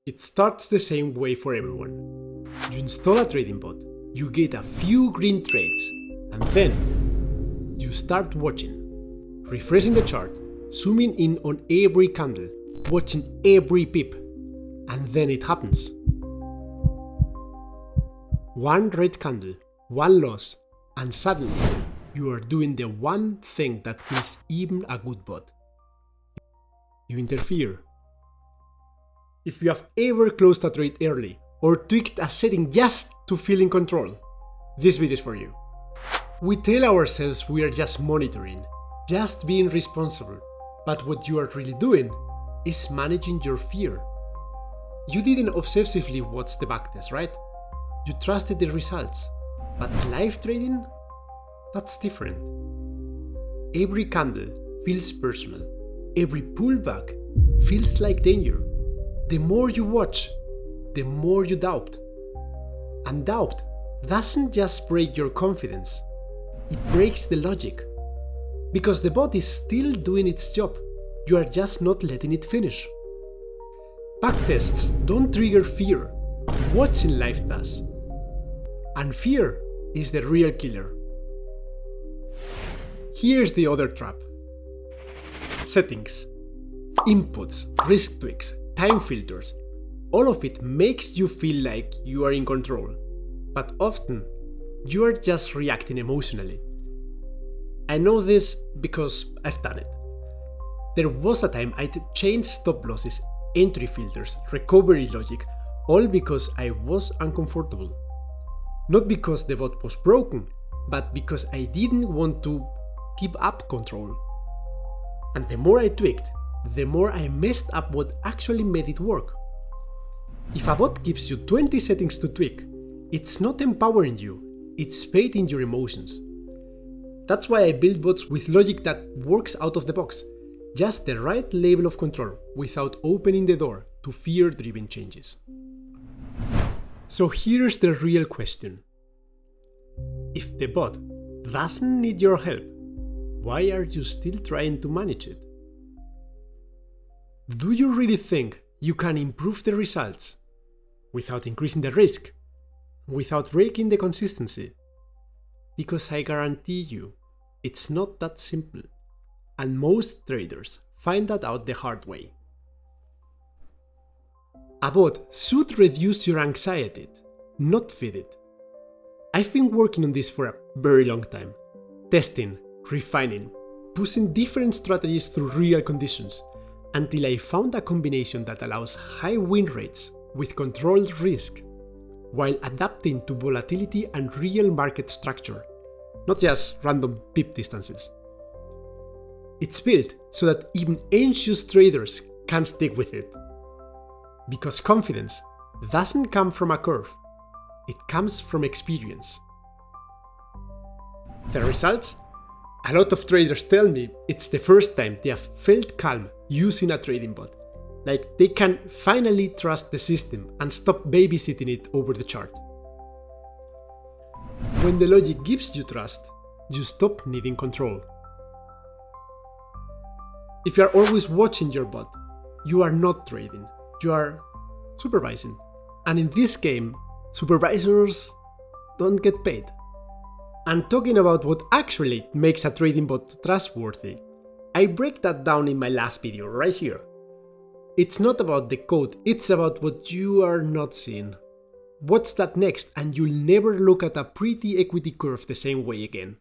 It starts the same way for everyone. You install a trading bot, you get a few green trades, and then you start watching, refreshing the chart, zooming in on every candle, watching every pip, and then it happens. One red candle, one loss, and suddenly you are doing the one thing that kills even a good bot. You interfere. If you have ever closed a trade early or tweaked a setting just to feel in control, this video is for you. We tell ourselves we are just monitoring, just being responsible, but what you are really doing is managing your fear. You didn't obsessively watch the backtest, right? You trusted the results, but live trading? That's different. Every candle feels personal. Every pullback feels like danger. The more you watch, the more you doubt. And doubt doesn't just break your confidence, it breaks the logic. Because the bot is still doing its job, you are just not letting it finish. Backtests don't trigger fear, watching live does. And fear is the real killer. Here's the other trap. Settings, inputs, risk tweaks, time filters, all of it makes you feel like you are in control, but often you are just reacting emotionally. I know this because I've done it. There was a time I changed stop losses, entry filters, recovery logic, all because I was uncomfortable. Not because the bot was broken, but because I didn't want to give up control. And the more I tweaked, the more I messed up what actually made it work. If a bot gives you 20 settings to tweak, it's not empowering you, it's baiting your emotions. That's why I build bots with logic that works out of the box, just the right level of control without opening the door to fear-driven changes. So here's the real question. If the bot doesn't need your help, why are you still trying to manage it? Do you really think you can improve the results without increasing the risk, without breaking the consistency? Because I guarantee you, it's not that simple. And most traders find that out the hard way. A bot should reduce your anxiety, not feed it. I've been working on this for a very long time, testing, refining, pushing different strategies through real conditions, until I found a combination that allows high win rates with controlled risk, while adapting to volatility and real market structure, not just random pip distances. It's built so that even anxious traders can stick with it. Because confidence doesn't come from a curve, it comes from experience. The results? A lot of traders tell me it's the first time they have felt calm using a trading bot, like they can finally trust the system and stop babysitting it over the chart. When the logic gives you trust, you stop needing control. If you are always watching your bot, you are not trading, you are supervising. And in this game, supervisors don't get paid. And talking about what actually makes a trading bot trustworthy, I break that down in my last video right here. It's not about the code, it's about what you are not seeing. Watch that next and you'll never look at a pretty equity curve the same way again.